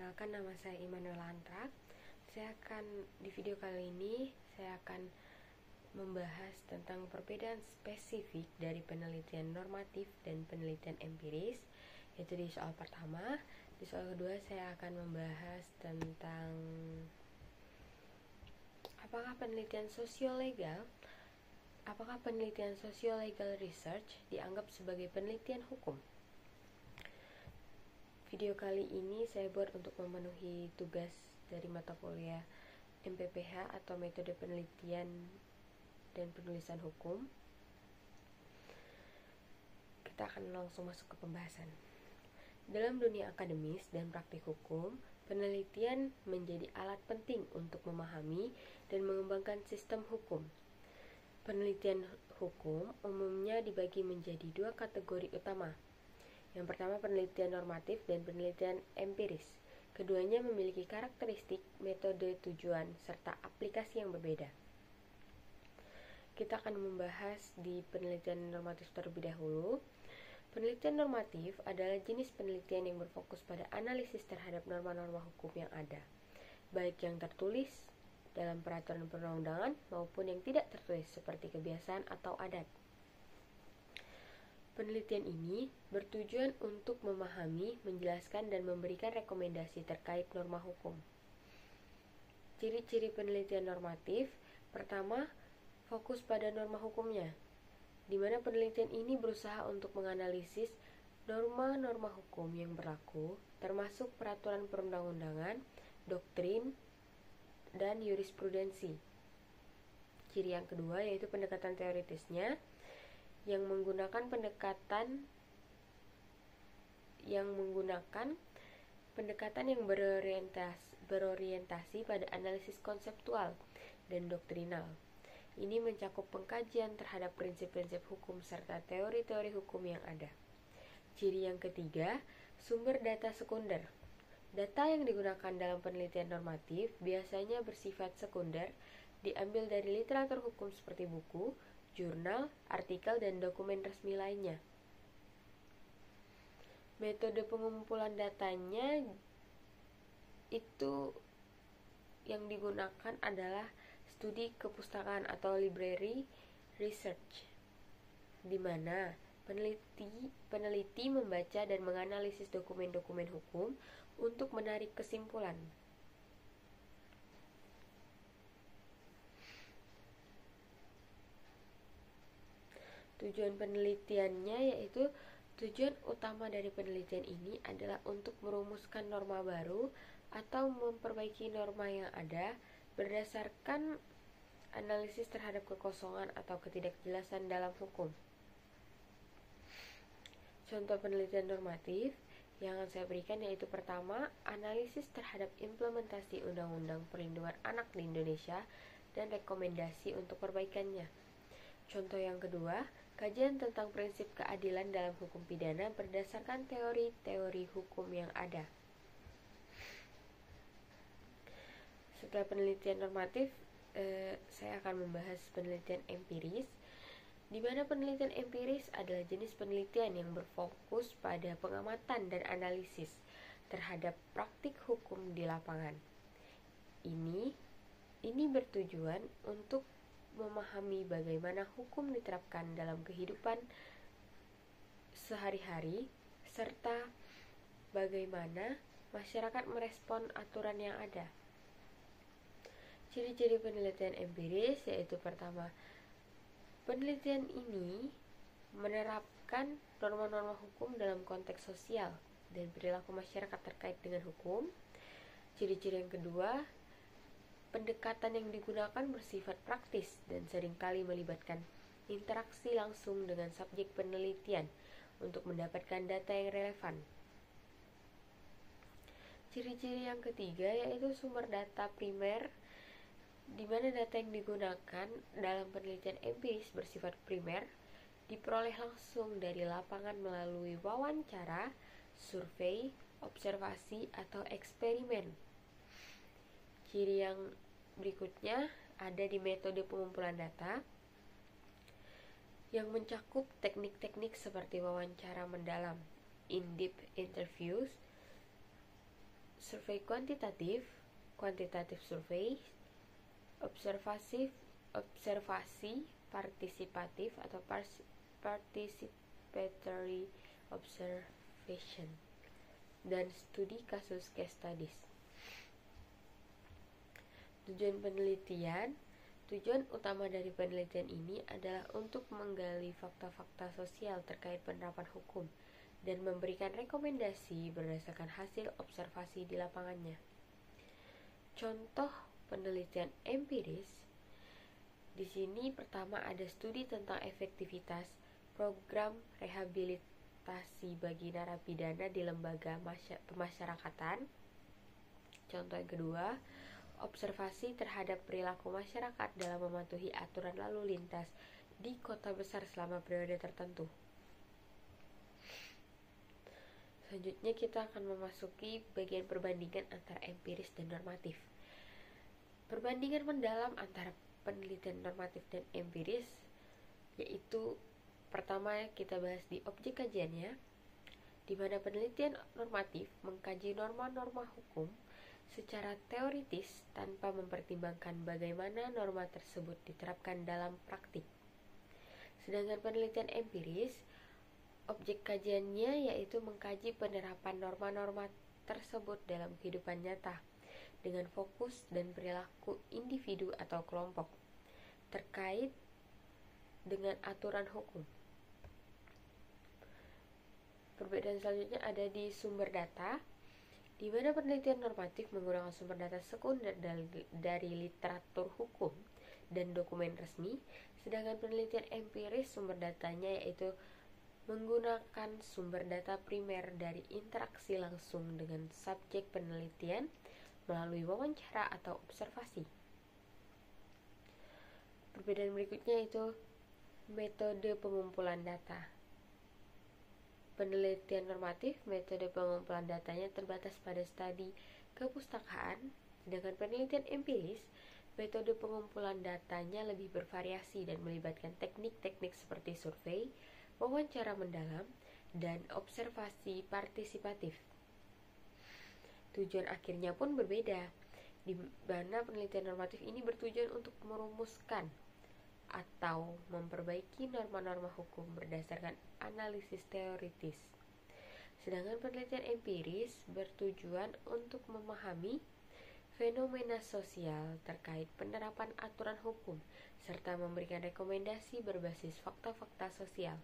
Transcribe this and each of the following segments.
Perkenalkan, nama saya Immanuel Antrak. Di video kali ini saya akan membahas tentang perbedaan spesifik dari penelitian normatif dan penelitian empiris, yaitu di soal pertama. Di soal kedua saya akan membahas tentang apakah penelitian sosiolegal research dianggap sebagai penelitian hukum. Video kali ini saya buat untuk memenuhi tugas dari mata kuliah MPPH atau metode penelitian dan penulisan hukum. Kita akan langsung masuk ke pembahasan. Dalam dunia akademis dan praktik hukum, penelitian menjadi alat penting untuk memahami dan mengembangkan sistem hukum. Penelitian hukum umumnya dibagi menjadi dua kategori utama. Yang pertama, penelitian normatif dan penelitian empiris. Keduanya memiliki karakteristik, metode, tujuan, serta aplikasi yang berbeda. Kita akan membahas di penelitian normatif terlebih dahulu. Penelitian normatif adalah jenis penelitian yang berfokus pada analisis terhadap norma-norma hukum yang ada, baik yang tertulis dalam peraturan perundang-undangan maupun yang tidak tertulis seperti kebiasaan atau adat. Penelitian ini bertujuan untuk memahami, menjelaskan, dan memberikan rekomendasi terkait norma hukum. Ciri-ciri penelitian normatif: pertama, fokus pada norma hukumnya, di mana penelitian ini berusaha untuk menganalisis norma-norma hukum yang berlaku, termasuk peraturan perundang-undangan, doktrin, dan jurisprudensi. Ciri yang kedua yaitu pendekatan teoritisnya, yang menggunakan pendekatan yang berorientasi pada analisis konseptual dan doktrinal. Ini mencakup pengkajian terhadap prinsip-prinsip hukum serta teori-teori hukum yang ada. Ciri yang ketiga, sumber data sekunder. Data yang digunakan dalam penelitian normatif biasanya bersifat sekunder, diambil dari literatur hukum seperti buku, jurnal, artikel, dan dokumen resmi lainnya. Metode pengumpulan datanya itu yang digunakan adalah studi kepustakaan atau library research, di mana peneliti membaca dan menganalisis dokumen-dokumen hukum untuk menarik kesimpulan. Tujuan penelitiannya yaitu tujuan utama dari penelitian ini adalah untuk merumuskan norma baru atau memperbaiki norma yang ada berdasarkan analisis terhadap kekosongan atau ketidakjelasan dalam hukum. Contoh penelitian normatif yang akan saya berikan yaitu pertama, analisis terhadap implementasi Undang-Undang Perlindungan Anak di Indonesia dan rekomendasi untuk perbaikannya. Contoh yang kedua, kajian tentang prinsip keadilan dalam hukum pidana berdasarkan teori-teori hukum yang ada. Setelah penelitian normatif, saya akan membahas penelitian empiris, di mana penelitian empiris adalah jenis penelitian yang berfokus pada pengamatan dan analisis terhadap praktik hukum di lapangan. Ini bertujuan untuk memahami bagaimana hukum diterapkan dalam kehidupan sehari-hari serta bagaimana masyarakat merespon aturan yang ada. Ciri-ciri penelitian empiris yaitu pertama, penelitian ini menerapkan norma-norma hukum dalam konteks sosial dan perilaku masyarakat terkait dengan hukum. Ciri-ciri yang kedua, pendekatan yang digunakan bersifat praktis dan seringkali melibatkan interaksi langsung dengan subjek penelitian untuk mendapatkan data yang relevan. Ciri-ciri yang ketiga yaitu sumber data primer, di mana data yang digunakan dalam penelitian empiris bersifat primer, diperoleh langsung dari lapangan melalui wawancara, survei, observasi, atau eksperimen. Ciri yang berikutnya ada di metode pengumpulan data, yang mencakup teknik-teknik seperti wawancara mendalam, in-depth interviews, survei kuantitatif, quantitative survey, observasi partisipatif atau participatory observation, dan studi kasus case studies. Tujuan utama dari penelitian ini adalah untuk menggali fakta-fakta sosial terkait penerapan hukum dan memberikan rekomendasi berdasarkan hasil observasi di lapangannya. Contoh penelitian empiris di sini pertama ada studi tentang efektivitas program rehabilitasi bagi narapidana di lembaga pemasyarakatan. Contoh yang kedua, observasi terhadap perilaku masyarakat dalam mematuhi aturan lalu lintas di kota besar selama periode tertentu. Selanjutnya kita akan memasuki bagian perbandingan antara empiris dan normatif. Perbandingan mendalam antara penelitian normatif dan empiris, yaitu pertama kita bahas di objek kajiannya, di mana penelitian normatif mengkaji norma-norma hukum secara teoritis tanpa mempertimbangkan bagaimana norma tersebut diterapkan dalam praktik. Sedangkan penelitian empiris, objek kajiannya yaitu mengkaji penerapan norma-norma tersebut dalam kehidupan nyata dengan fokus dan perilaku individu atau kelompok terkait dengan aturan hukum. Perbedaan selanjutnya ada di sumber data, di mana penelitian normatif menggunakan sumber data sekunder dari literatur hukum dan dokumen resmi, sedangkan penelitian empiris sumber datanya yaitu menggunakan sumber data primer dari interaksi langsung dengan subjek penelitian melalui wawancara atau observasi. Perbedaan berikutnya itu metode pengumpulan data. Penelitian normatif, metode pengumpulan datanya terbatas pada studi kepustakaan, sedangkan penelitian empiris, metode pengumpulan datanya lebih bervariasi dan melibatkan teknik-teknik seperti survei, wawancara mendalam, dan observasi partisipatif. Tujuan akhirnya pun berbeda, di mana penelitian normatif ini bertujuan untuk merumuskan atau memperbaiki norma-norma hukum berdasarkan analisis teoritis. Sedangkan penelitian empiris bertujuan untuk memahami fenomena sosial terkait penerapan aturan hukum serta memberikan rekomendasi berbasis fakta-fakta sosial.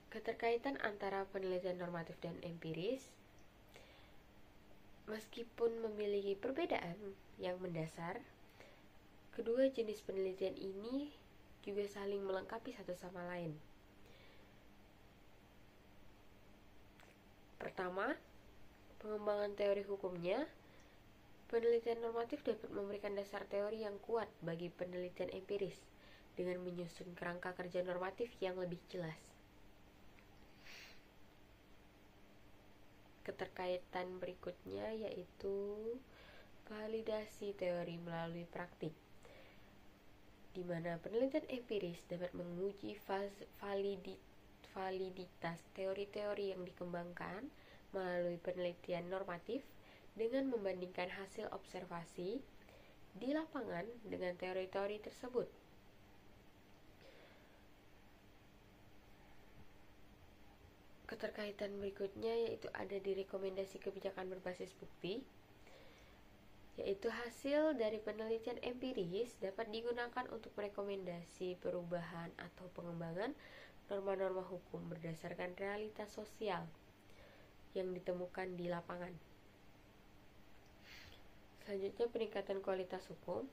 Keterkaitan antara penelitian normatif dan empiris, meskipun memiliki perbedaan yang mendasar, kedua jenis penelitian ini juga saling melengkapi satu sama lain. Pertama, pengembangan teori hukumnya. Penelitian normatif dapat memberikan dasar teori yang kuat bagi penelitian empiris dengan menyusun kerangka kerja normatif yang lebih jelas. Keterkaitan berikutnya yaitu validasi teori melalui praktik, di mana penelitian empiris dapat menguji validitas teori-teori yang dikembangkan melalui penelitian normatif dengan membandingkan hasil observasi di lapangan dengan teori-teori tersebut. Keterkaitan berikutnya yaitu ada di rekomendasi kebijakan berbasis bukti, yaitu hasil dari penelitian empiris dapat digunakan untuk merekomendasi perubahan atau pengembangan norma-norma hukum berdasarkan realitas sosial yang ditemukan di lapangan. Selanjutnya, peningkatan kualitas hukum.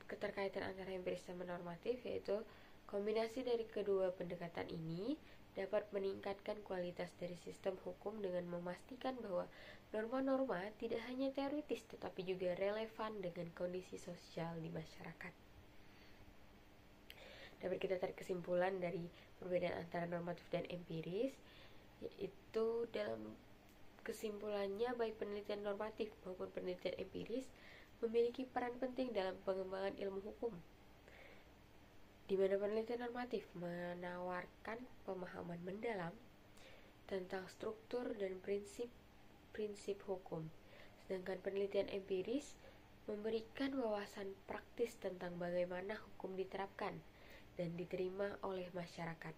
Keterkaitan antara empiris dan normatif yaitu kombinasi dari kedua pendekatan ini dapat meningkatkan kualitas dari sistem hukum dengan memastikan bahwa norma-norma tidak hanya teoritis tetapi juga relevan dengan kondisi sosial di masyarakat. Dapat kita tarik kesimpulan dari perbedaan antara normatif dan empiris, yaitu dalam kesimpulannya baik penelitian normatif maupun penelitian empiris memiliki peran penting dalam pengembangan ilmu hukum, di mana penelitian normatif menawarkan pemahaman mendalam tentang struktur dan prinsip hukum. Sedangkan penelitian empiris memberikan wawasan praktis tentang bagaimana hukum diterapkan dan diterima oleh masyarakat.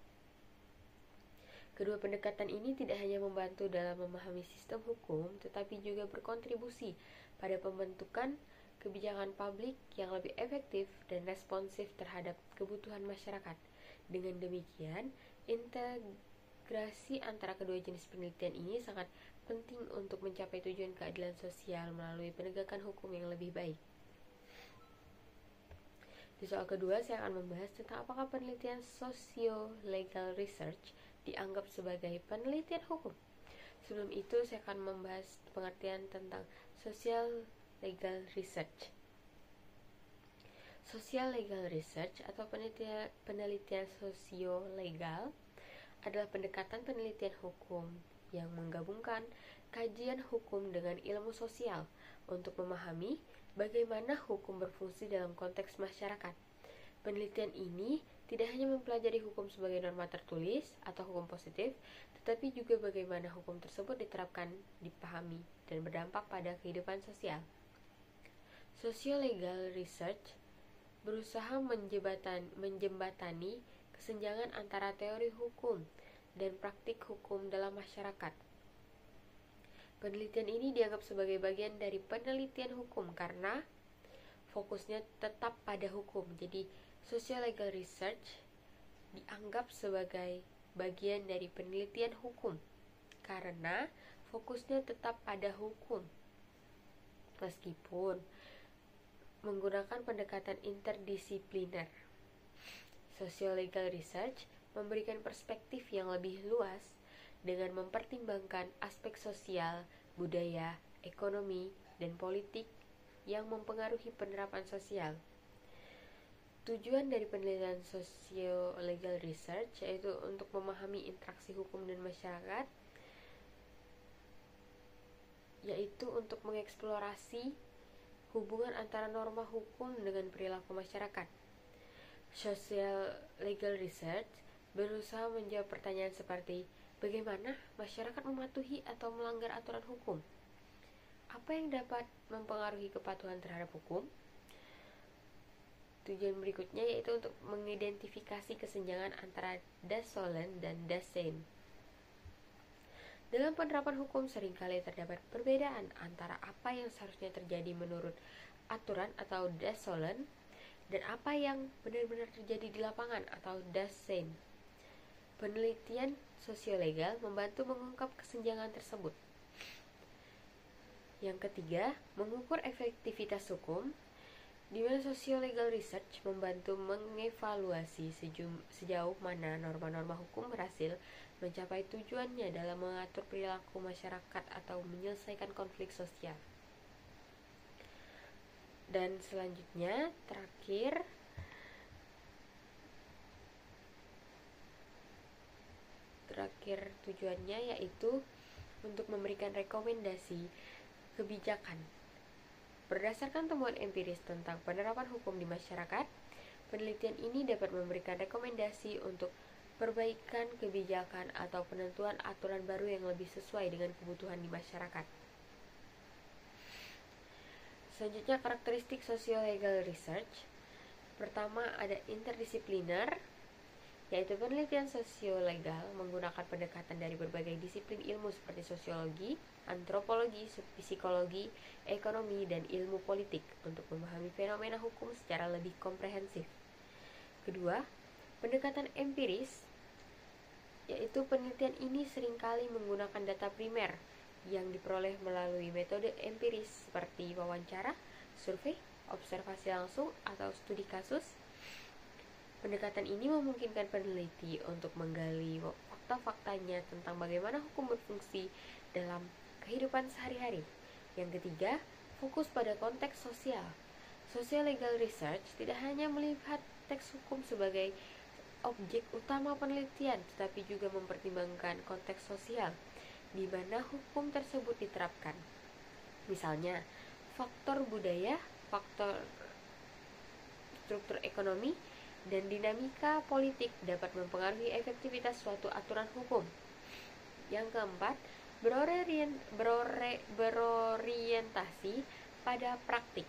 Kedua pendekatan ini tidak hanya membantu dalam memahami sistem hukum, tetapi juga berkontribusi pada pembentukan kebijakan publik yang lebih efektif dan responsif terhadap kebutuhan masyarakat. Dengan demikian, integrasi antara kedua jenis penelitian ini sangat penting untuk mencapai tujuan keadilan sosial melalui penegakan hukum yang lebih baik. Di soal kedua, saya akan membahas tentang apakah penelitian socio-legal research dianggap sebagai penelitian hukum. Sebelum itu, saya akan membahas pengertian tentang social legal research. Social legal research atau penelitian sosio-legal adalah pendekatan penelitian hukum yang menggabungkan kajian hukum dengan ilmu sosial untuk memahami bagaimana hukum berfungsi dalam konteks masyarakat. Penelitian ini tidak hanya mempelajari hukum sebagai norma tertulis atau hukum positif, tetapi juga bagaimana hukum tersebut diterapkan, dipahami, dan berdampak pada kehidupan sosial. Socio-legal research berusaha menjembatani kesenjangan antara teori hukum dan praktik hukum dalam masyarakat. Penelitian ini dianggap sebagai bagian dari penelitian hukum karena fokusnya tetap pada hukum. Jadi, social legal research dianggap sebagai bagian dari penelitian hukum karena fokusnya tetap pada hukum. Meskipun menggunakan pendekatan interdisipliner, social legal research memberikan perspektif yang lebih luas dengan mempertimbangkan aspek sosial, budaya, ekonomi, dan politik yang mempengaruhi penerapan sosial. Tujuan dari penelitian socio-legal research yaitu untuk memahami interaksi hukum dan masyarakat, yaitu untuk mengeksplorasi hubungan antara norma hukum dengan perilaku masyarakat. Social legal research berusaha menjawab pertanyaan seperti bagaimana masyarakat mematuhi atau melanggar aturan hukum? Apa yang dapat mempengaruhi kepatuhan terhadap hukum? Tujuan berikutnya yaitu untuk mengidentifikasi kesenjangan antara das solens dan das sein. Dalam penerapan hukum seringkali terdapat perbedaan antara apa yang seharusnya terjadi menurut aturan atau das solens dan apa yang benar-benar terjadi di lapangan atau das sein. Penelitian sosiolegal membantu mengungkap kesenjangan tersebut. Yang ketiga, mengukur efektivitas hukum, di mana socio-legal research membantu mengevaluasi sejauh mana norma-norma hukum berhasil mencapai tujuannya dalam mengatur perilaku masyarakat atau menyelesaikan konflik sosial. Dan selanjutnya, terakhir tujuannya yaitu untuk memberikan rekomendasi kebijakan. Berdasarkan temuan empiris tentang penerapan hukum di masyarakat, penelitian ini dapat memberikan rekomendasi untuk perbaikan kebijakan atau penentuan aturan baru yang lebih sesuai dengan kebutuhan di masyarakat. Selanjutnya, karakteristik socio-legal research. Pertama, ada interdisipliner, yaitu penelitian sosiolegal menggunakan pendekatan dari berbagai disiplin ilmu seperti sosiologi, antropologi, psikologi, ekonomi, dan ilmu politik untuk memahami fenomena hukum secara lebih komprehensif. Kedua, pendekatan empiris, yaitu penelitian ini seringkali menggunakan data primer yang diperoleh melalui metode empiris seperti wawancara, survei, observasi langsung, atau studi kasus. Pendekatan ini memungkinkan peneliti untuk menggali fakta-faktanya tentang bagaimana hukum berfungsi dalam kehidupan sehari-hari. Yang ketiga, fokus pada konteks sosial. Social legal research tidak hanya melihat teks hukum sebagai objek utama penelitian, tetapi juga mempertimbangkan konteks sosial di mana hukum tersebut diterapkan. Misalnya, faktor budaya, faktor struktur ekonomi, dan dinamika politik dapat mempengaruhi efektivitas suatu aturan hukum. Yang keempat, berorientasi pada praktik,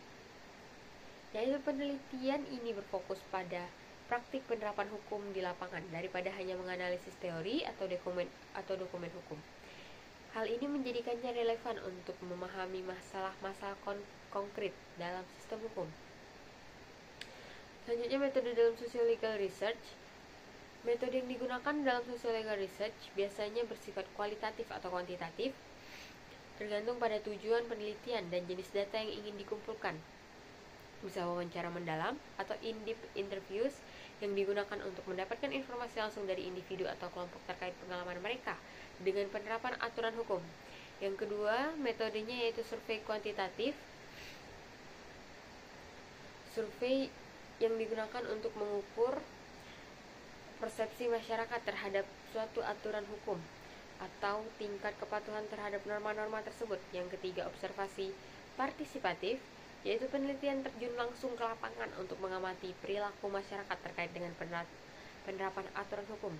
yaitu penelitian ini berfokus pada praktik penerapan hukum di lapangan daripada hanya menganalisis teori atau dokumen hukum. Hal ini menjadikannya relevan untuk memahami masalah-masalah konkret dalam sistem hukum. Selanjutnya, metode dalam sociological research. Metode yang digunakan dalam sociological research biasanya bersifat kualitatif atau kuantitatif, tergantung pada tujuan penelitian dan jenis data yang ingin dikumpulkan. Bisa wawancara mendalam atau in-depth interviews yang digunakan untuk mendapatkan informasi langsung dari individu atau kelompok terkait pengalaman mereka dengan penerapan aturan hukum. Yang kedua, metodenya yaitu survei kuantitatif. Survei yang digunakan untuk mengukur persepsi masyarakat terhadap suatu aturan hukum atau tingkat kepatuhan terhadap norma-norma tersebut. Yang ketiga, observasi partisipatif, yaitu penelitian terjun langsung ke lapangan untuk mengamati perilaku masyarakat terkait dengan penerapan aturan hukum.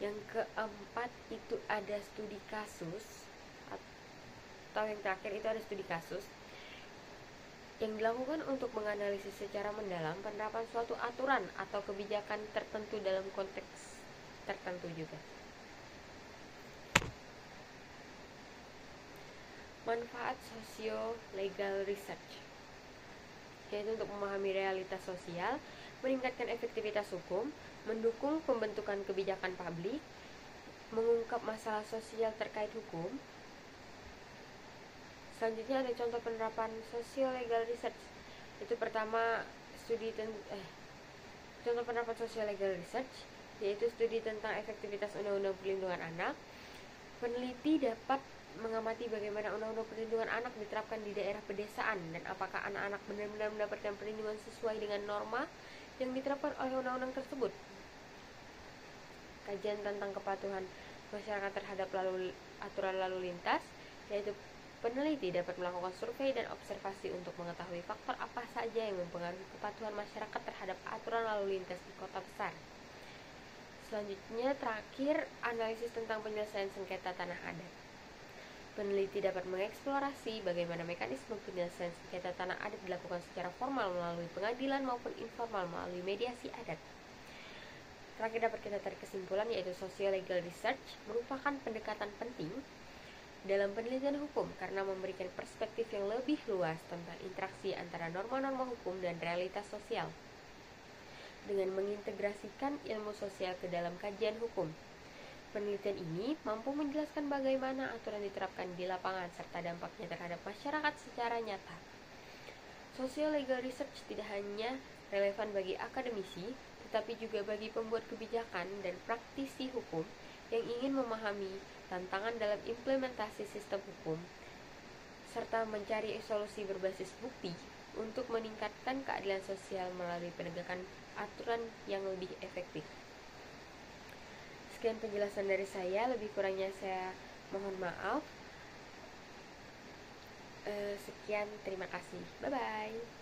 Yang keempat itu ada studi kasus, atau yang terakhir itu ada studi kasus yang dilakukan untuk menganalisis secara mendalam penerapan suatu aturan atau kebijakan tertentu dalam konteks tertentu juga. Manfaat sosio-legal research, yaitu untuk memahami realitas sosial, meningkatkan efektivitas hukum, mendukung pembentukan kebijakan publik, mengungkap masalah sosial terkait hukum. Selanjutnya ada contoh penerapan sosio-legal research. Itu pertama, contoh penerapan sosio-legal research, yaitu studi tentang efektivitas Undang-Undang Perlindungan Anak. Peneliti dapat mengamati bagaimana Undang-Undang Perlindungan Anak diterapkan di daerah pedesaan dan apakah anak-anak benar-benar mendapatkan perlindungan sesuai dengan norma yang diterapkan oleh undang-undang tersebut. Kajian tentang kepatuhan masyarakat terhadap aturan lalu lintas, yaitu peneliti dapat melakukan survei dan observasi untuk mengetahui faktor apa saja yang mempengaruhi kepatuhan masyarakat terhadap aturan lalu lintas di kota besar. Selanjutnya, terakhir, analisis tentang penyelesaian sengketa tanah adat. Peneliti dapat mengeksplorasi bagaimana mekanisme penyelesaian sengketa tanah adat dilakukan secara formal melalui pengadilan maupun informal melalui mediasi adat. Terakhir, dapat kita tarik kesimpulan, yaitu socio-legal research merupakan pendekatan penting dalam penelitian hukum karena memberikan perspektif yang lebih luas tentang interaksi antara norma-norma hukum dan realitas sosial. Dengan mengintegrasikan ilmu sosial ke dalam kajian hukum, penelitian ini mampu menjelaskan bagaimana aturan diterapkan di lapangan serta dampaknya terhadap masyarakat secara nyata. Socio-legal research tidak hanya relevan bagi akademisi, tetapi juga bagi pembuat kebijakan dan praktisi hukum yang ingin memahami tantangan dalam implementasi sistem hukum, serta mencari solusi berbasis bukti untuk meningkatkan keadilan sosial melalui penegakan aturan yang lebih efektif. Sekian penjelasan dari saya, lebih kurangnya saya mohon maaf. Sekian, terima kasih. Bye-bye.